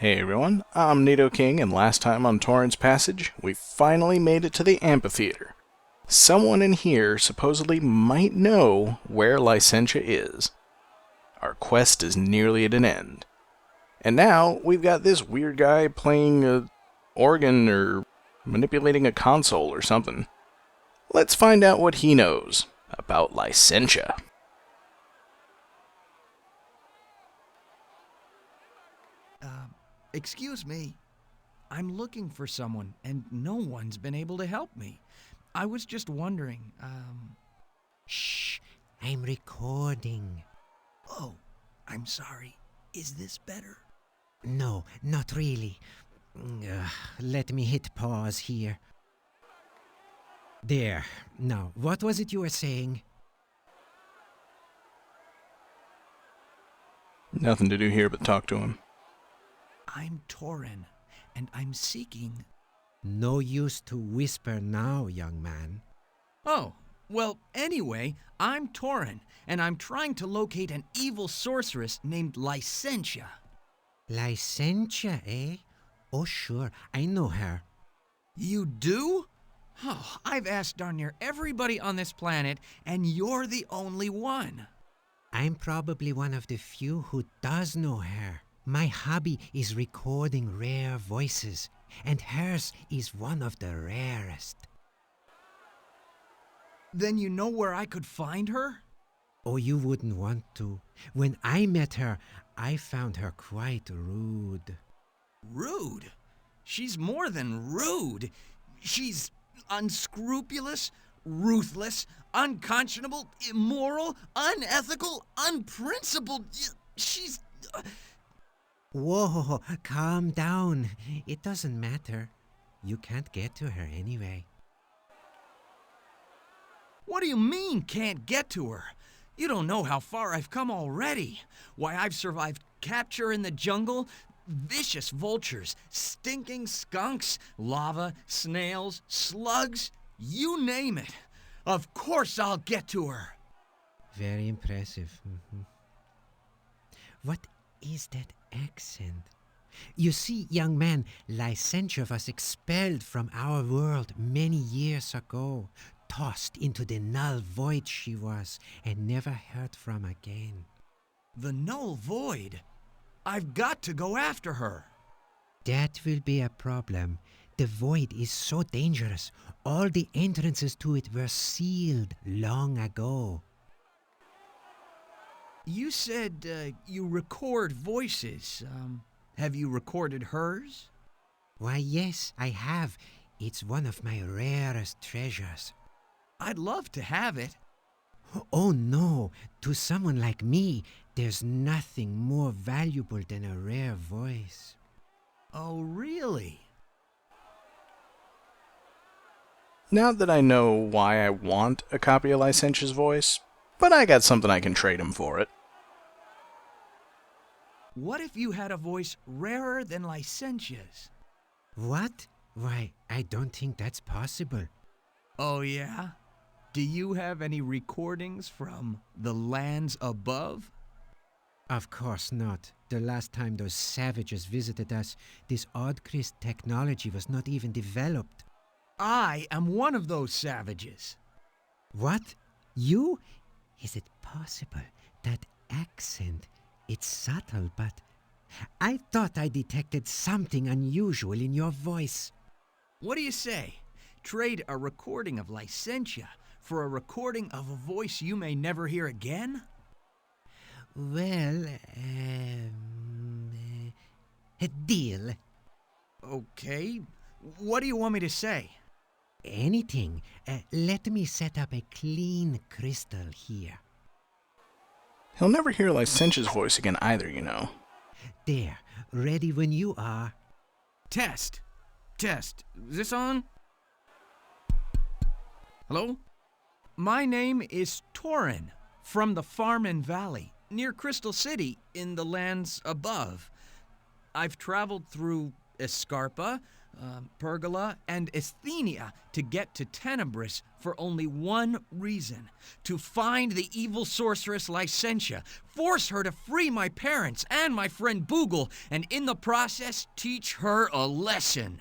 Hey everyone, I'm Nito King, and last time on Torin's Passage, we finally made it to the amphitheater. Someone in here supposedly might know where Lycentia is. Our quest is nearly at an end. And now, we've got this weird guy playing a organ or manipulating a console or something. Let's find out what he knows about Lycentia. Excuse me. I'm looking for someone, and no one's been able to help me. I was just wondering, Shh, I'm recording. Oh, I'm sorry. Is this better? No, not really. Let me hit pause here. There. Now, what was it you were saying? Nothing to do here but talk to him. I'm Torin, and I'm seeking... No use to whisper now, young man. Oh, well, anyway, I'm Torin, and I'm trying to locate an evil sorceress named Lycentia. Lycentia, eh? Oh, sure, I know her. You do? Oh, I've asked darn near everybody on this planet, and you're the only one. I'm probably one of the few who does know her. My hobby is recording rare voices, and hers is one of the rarest. Then you know where I could find her? Oh, you wouldn't want to. When I met her, I found her quite rude. Rude? She's more than rude. She's unscrupulous, ruthless, unconscionable, immoral, unethical, unprincipled. She's... Whoa, calm down. It doesn't matter. You can't get to her anyway. What do you mean, can't get to her? You don't know how far I've come already. Why, I've survived capture in the jungle, vicious vultures, stinking skunks, lava, snails, slugs, you name it. Of course I'll get to her. Very impressive. What is that accent? You see, young man, Lycentia was expelled from our world many years ago. Tossed into the null void she was, and never heard from again. The null void? I've got to go after her. That will be a problem. The void is so dangerous. All the entrances to it were sealed long ago. You said you record voices. Have you recorded hers? Why, yes, I have. It's one of my rarest treasures. I'd love to have it. Oh no, to someone like me, there's nothing more valuable than a rare voice. Oh, really? Now that I know why I want a copy of Lycentia's voice, but I got something I can trade him for it. What if you had a voice rarer than Lycentia's? What? Why, I don't think that's possible. Oh, yeah? Do you have any recordings from the lands above? Of course not. The last time those savages visited us, this odd-Christ technology was not even developed. I am one of those savages. What? You? Is it possible? That accent, it's subtle, but... I thought I detected something unusual in your voice. What do you say? Trade a recording of Lycentia for a recording of a voice you may never hear again? Well, a deal. Okay. What do you want me to say? Anything. Let me set up a clean crystal here. He'll never hear Lycentia's voice again either, you know. There, ready when you are. Test. Test. Is this on? Hello? My name is Torin, from the Farmin Valley, near Crystal City, in the lands above. I've traveled through Escarpa, Pergola, and Asthenia to get to Tenebris for only one reason: to find the evil sorceress Lycentia, force her to free my parents and my friend Boogle, and in the process teach her a lesson.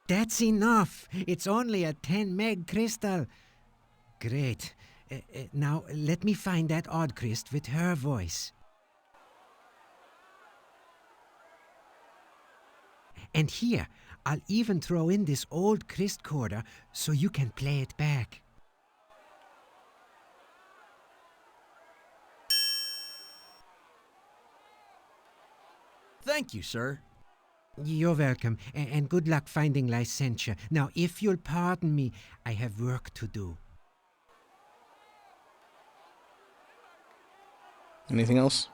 That's enough. It's only a 10 meg crystal. Great. Now, let me find that odd Christ with her voice. And here, I'll even throw in this old Christ Corder so you can play it back. Thank you, sir. You're welcome, and good luck finding Lycentia. Now, if you'll pardon me, I have work to do. Anything else?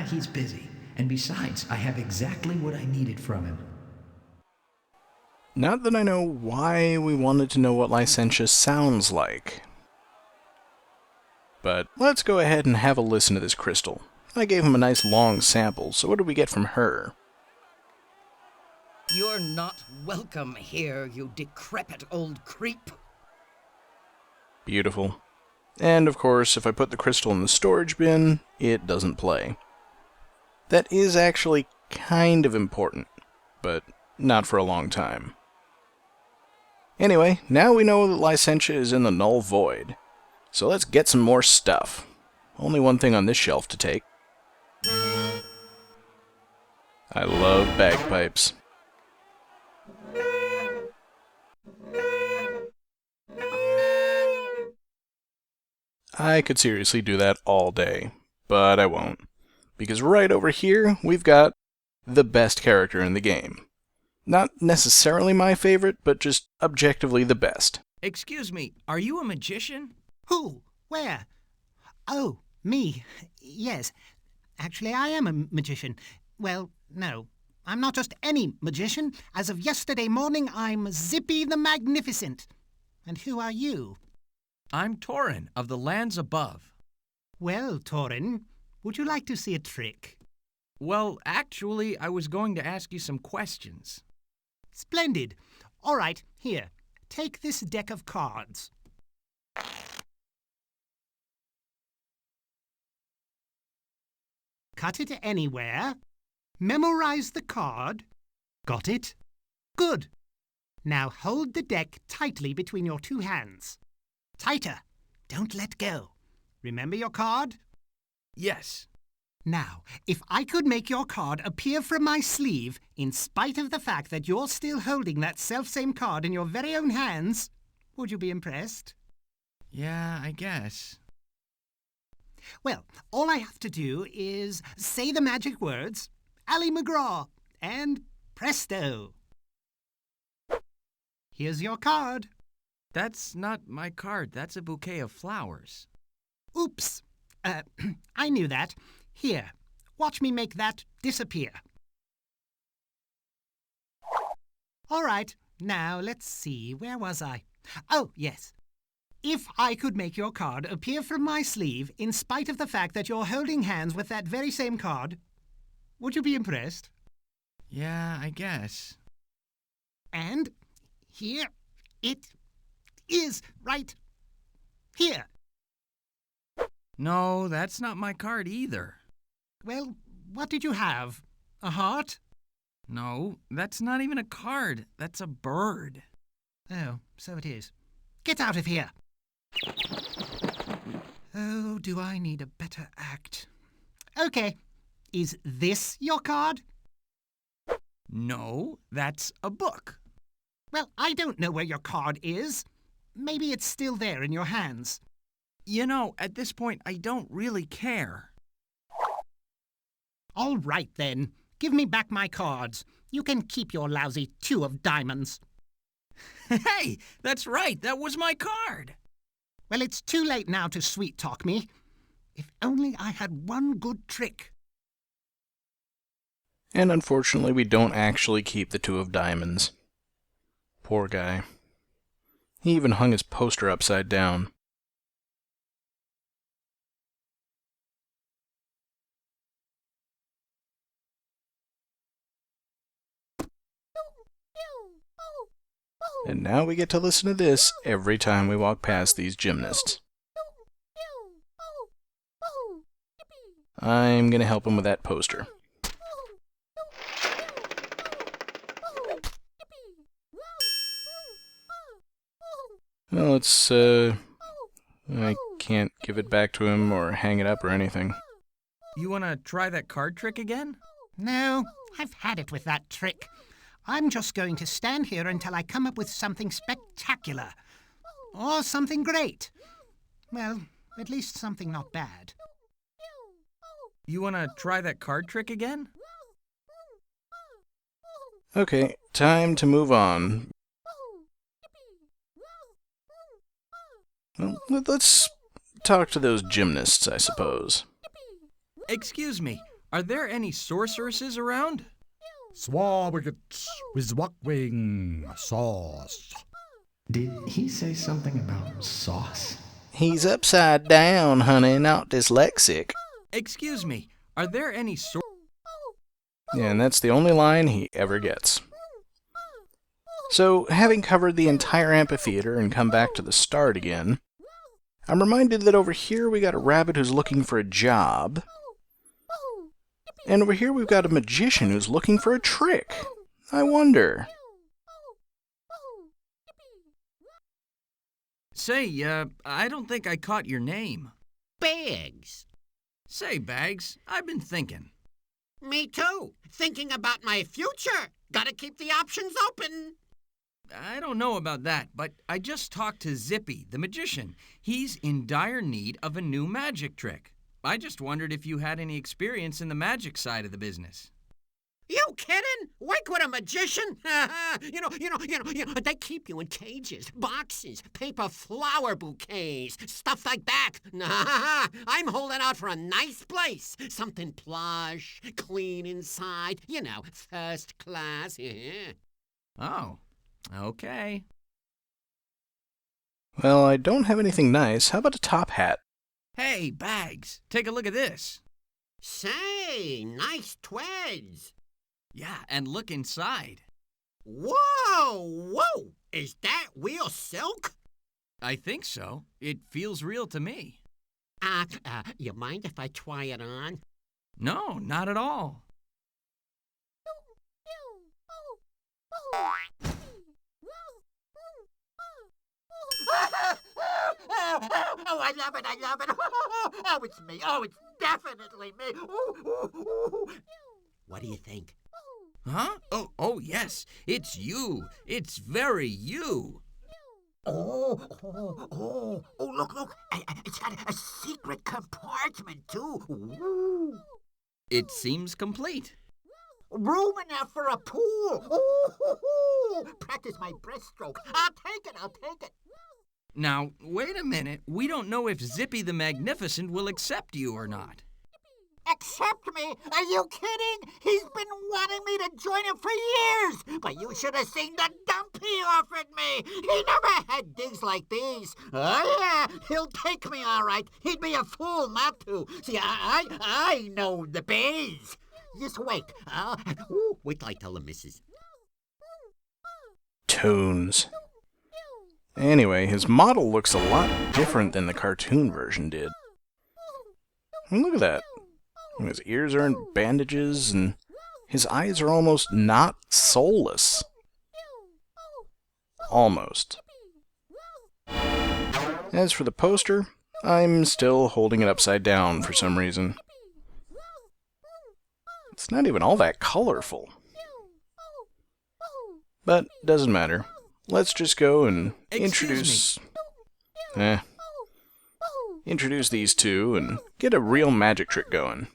He's busy. And besides, I have exactly what I needed from him. Not that I know why we wanted to know what Lycentia sounds like. But let's go ahead and have a listen to this crystal. I gave him a nice long sample, so what did we get from her? You're not welcome here, you decrepit old creep. Beautiful. And of course, if I put the crystal in the storage bin, it doesn't play. That is actually kind of important, but not for a long time. Anyway, now we know that Lycentia is in the Null Void, so let's get some more stuff. Only one thing on this shelf to take. I love bagpipes. I could seriously do that all day, but I won't. Because right over here, we've got the best character in the game. Not necessarily my favorite, but just objectively the best. Excuse me, are you a magician? Who? Where? Oh, me. Yes. Actually, I am a magician. Well, no. I'm not just any magician. As of yesterday morning, I'm Zippy the Magnificent. And who are you? I'm Torin of the lands above. Well, Torin, would you like to see a trick? Well, actually, I was going to ask you some questions. Splendid. All right, here. Take this deck of cards. Cut it anywhere. Memorize the card. Got it? Good. Now hold the deck tightly between your two hands. Tighter. Don't let go. Remember your card? Yes. Now, if I could make your card appear from my sleeve, in spite of the fact that you're still holding that selfsame card in your very own hands, would you be impressed? Yeah, I guess. Well, all I have to do is say the magic words, Ally McGraw, and presto. Here's your card. That's not my card. That's a bouquet of flowers. Oops. I knew that. Here, watch me make that disappear. All right, now let's see. Where was I? Oh, yes. If I could make your card appear from my sleeve in spite of the fact that you're holding hands with that very same card, would you be impressed? Yeah, I guess. And here it is, right here. No, that's not my card either. Well, what did you have? A heart? No, that's not even a card. That's a bird. Oh, so it is. Get out of here. Oh, do I need a better act? Okay. Is this your card? No, that's a book. Well, I don't know where your card is. Maybe it's still there in your hands. You know, at this point, I don't really care. All right, then. Give me back my cards. You can keep your lousy 2 of diamonds. Hey, that's right. That was my card. Well, it's too late now to sweet-talk me. If only I had one good trick. And unfortunately, we don't actually keep the 2 of diamonds. Poor guy. He even hung his poster upside down. And now we get to listen to this every time we walk past these gymnasts. I'm gonna help him with that poster. Well, I can't give it back to him or hang it up or anything. You wanna try that card trick again? No, I've had it with that trick. I'm just going to stand here until I come up with something spectacular. Or something great. Well, at least something not bad. You wanna try that card trick again? Okay, time to move on. Well, let's talk to those gymnasts, I suppose. Excuse me, are there any sorceresses around? Swabwiggets with wing sauce. Did he say something about sauce? He's upside down, honey, not dyslexic. Excuse me, are there any Yeah, and that's the only line he ever gets. So, having covered the entire amphitheater and come back to the start again, I'm reminded that over here we got a rabbit who's looking for a job, and over here we've got a magician who's looking for a trick. I wonder. Say, I don't think I caught your name. Bags. Say, Bags, I've been thinking. Me too. Thinking about my future. Gotta keep the options open. I don't know about that, but I just talked to Zippy, the magician. He's in dire need of a new magic trick. I just wondered if you had any experience in the magic side of the business. You kidding? Work with a magician? They keep you in cages, boxes, paper flower bouquets, stuff like that. Nah, I'm holding out for a nice place. Something plush, clean inside, first class. Oh, okay. Well, I don't have anything nice. How about a top hat? Hey, Bags, take a look at this. Say, nice tweds. Yeah, and look inside. Whoa! Is that real silk? I think so. It feels real to me. You mind if I try it on? No, not at all. Oh, I love it. Oh, it's me. Oh, it's definitely me. What do you think? Huh? Oh, yes. It's you. It's very you. Oh, look. It's got a secret compartment, too. Ooh. It seems complete. Room enough for a pool. Ooh. Practice my breaststroke. I'll take it. Now, wait a minute. We don't know if Zippy the Magnificent will accept you or not. Accept me? Are you kidding? He's been wanting me to join him for years. But you should have seen the dump he offered me. He never had digs like these. Oh, yeah, he'll take me all right. He'd be a fool not to. See, I know the biz. Just wait. Wait till I tell the missus. Tunes. Anyway, his model looks a lot different than the cartoon version did. I mean, look at that. His ears are in bandages, and his eyes are almost not soulless. Almost. As for the poster, I'm still holding it upside down for some reason. It's not even all that colorful. But doesn't matter. Let's just go and introduce these two and get a real magic trick going.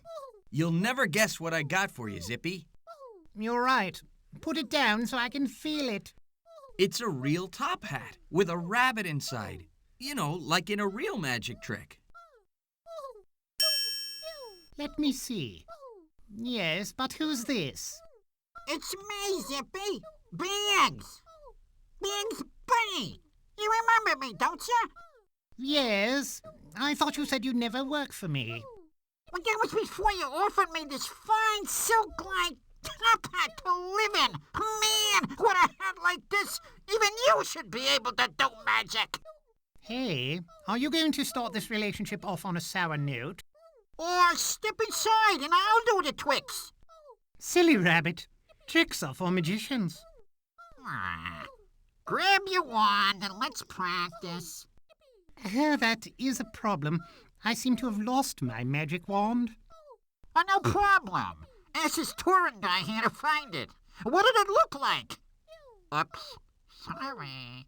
You'll never guess what I got for you, Zippy. You're right. Put it down so I can feel it. It's a real top hat with a rabbit inside. Like in a real magic trick. Let me see. Yes, but who's this? It's me, Zippy. Bags Bunny. You remember me, don't you? Yes. I thought you said you'd never work for me. Well, that was before you offered me this fine silk-like top hat to live in. Man, like this, even you should be able to do magic. Hey, are you going to start this relationship off on a sour note? Or step inside and I'll do the tricks. Silly rabbit. Tricks are for magicians. Grab your wand and let's practice. That is a problem. I seem to have lost my magic wand. Oh, no problem. Ask this Torin guy here to find it. What did it look like? Oops. Sorry.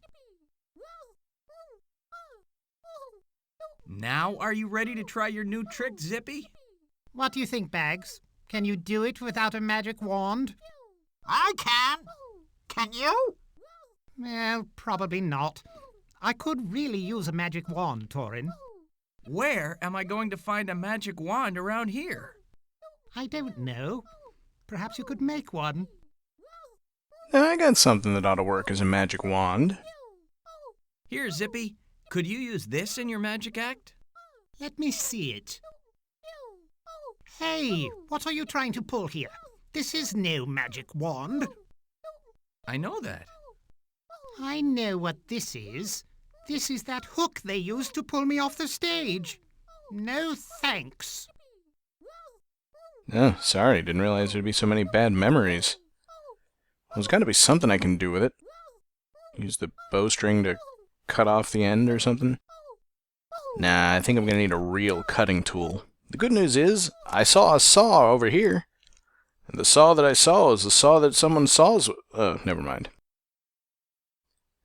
Now are you ready to try your new trick, Zippy? What do you think, Bags? Can you do it without a magic wand? I can. Can you? Well, probably not. I could really use a magic wand, Torin. Where am I going to find a magic wand around here? I don't know. Perhaps you could make one. I got something that ought to work as a magic wand. Here, Zippy. Could you use this in your magic act? Let me see it. Hey, what are you trying to pull here? This is no magic wand. I know that. I know what this is. This is that hook they used to pull me off the stage. No thanks. Oh, sorry, didn't realize there'd be so many bad memories. There's got to be something I can do with it. Use the bowstring to cut off the end or something? Nah, I think I'm gonna need a real cutting tool. The good news is, I saw a saw over here. And the saw that I saw is the saw that someone saws with. Oh, never mind.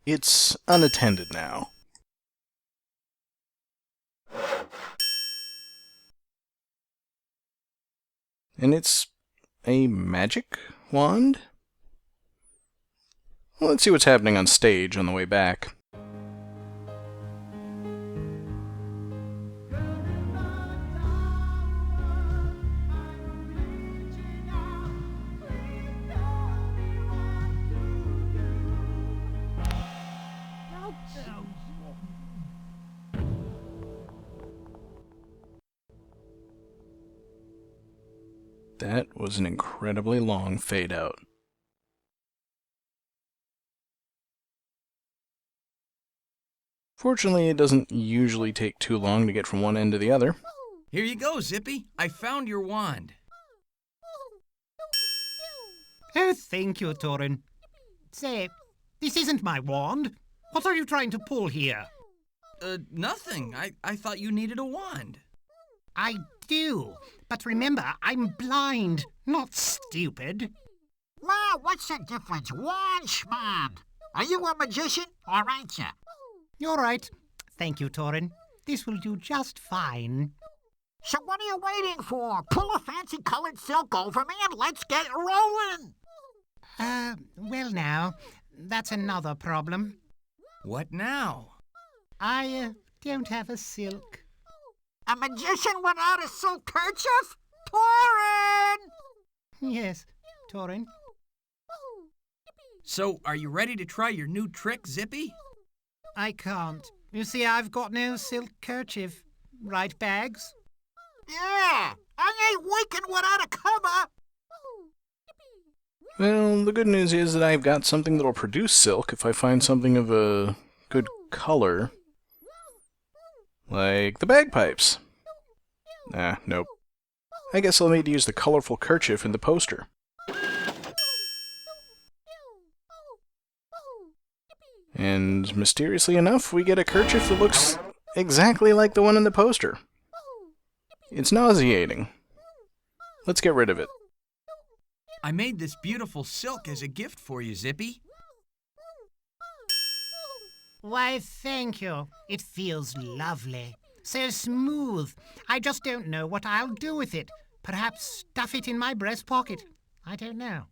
It's unattended now. And it's a magic wand? Well, let's see what's happening on stage on the way back. That was an incredibly long fade out. Fortunately, it doesn't usually take too long to get from one end to the other. Here you go, Zippy. I found your wand. Oh, thank you, Torin. Say, this isn't my wand. What are you trying to pull here? Nothing. I thought you needed a wand. I do, but remember, I'm blind, not stupid. Well, what's the difference? Wand schmand. Are you a magician or ain't ya? You're right. Thank you, Torin. This will do just fine. So what are you waiting for? Pull a fancy colored silk over me and let's get rolling. Well now, that's another problem. What now? I don't have a silk. A magician without a silk kerchief? Torin! Yes, Torin. So, are you ready to try your new trick, Zippy? I can't. You see, I've got no silk kerchief. Right, Bags? Yeah, I ain't waking without a cover. Well, the good news is that I've got something that'll produce silk if I find something of a good color. Like the bagpipes. Nope. I guess I'll need to use the colorful kerchief in the poster. And mysteriously enough, we get a kerchief that looks exactly like the one in the poster. It's nauseating. Let's get rid of it. I made this beautiful silk as a gift for you, Zippy. Why, thank you. It feels lovely. So smooth. I just don't know what I'll do with it. Perhaps stuff it in my breast pocket. I don't know.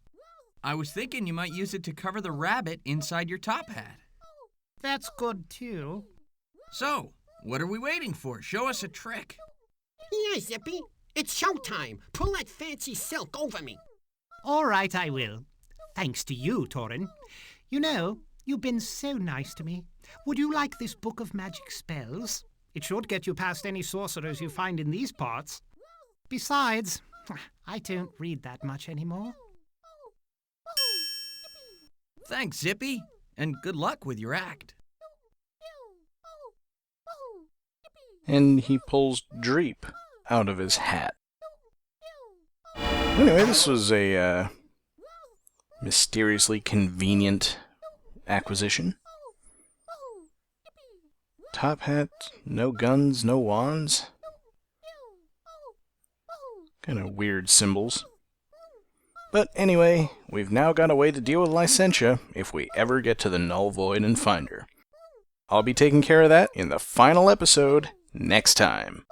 I was thinking you might use it to cover the rabbit inside your top hat. That's good, too. So, what are we waiting for? Show us a trick. Here, Zippy. It's showtime. Pull that fancy silk over me. All right, I will. Thanks to you, Torin. You know, you've been so nice to me. Would you like this book of magic spells? It should get you past any sorcerers you find in these parts. Besides, I don't read that much anymore. Thanks, Zippy, and good luck with your act. And he pulls Dreep out of his hat. Anyway, this was a mysteriously convenient acquisition. Top hat, no guns, no wands. Kind of weird symbols. But anyway, we've now got a way to deal with Lycentia if we ever get to the Null Void and find her. I'll be taking care of that in the final episode next time.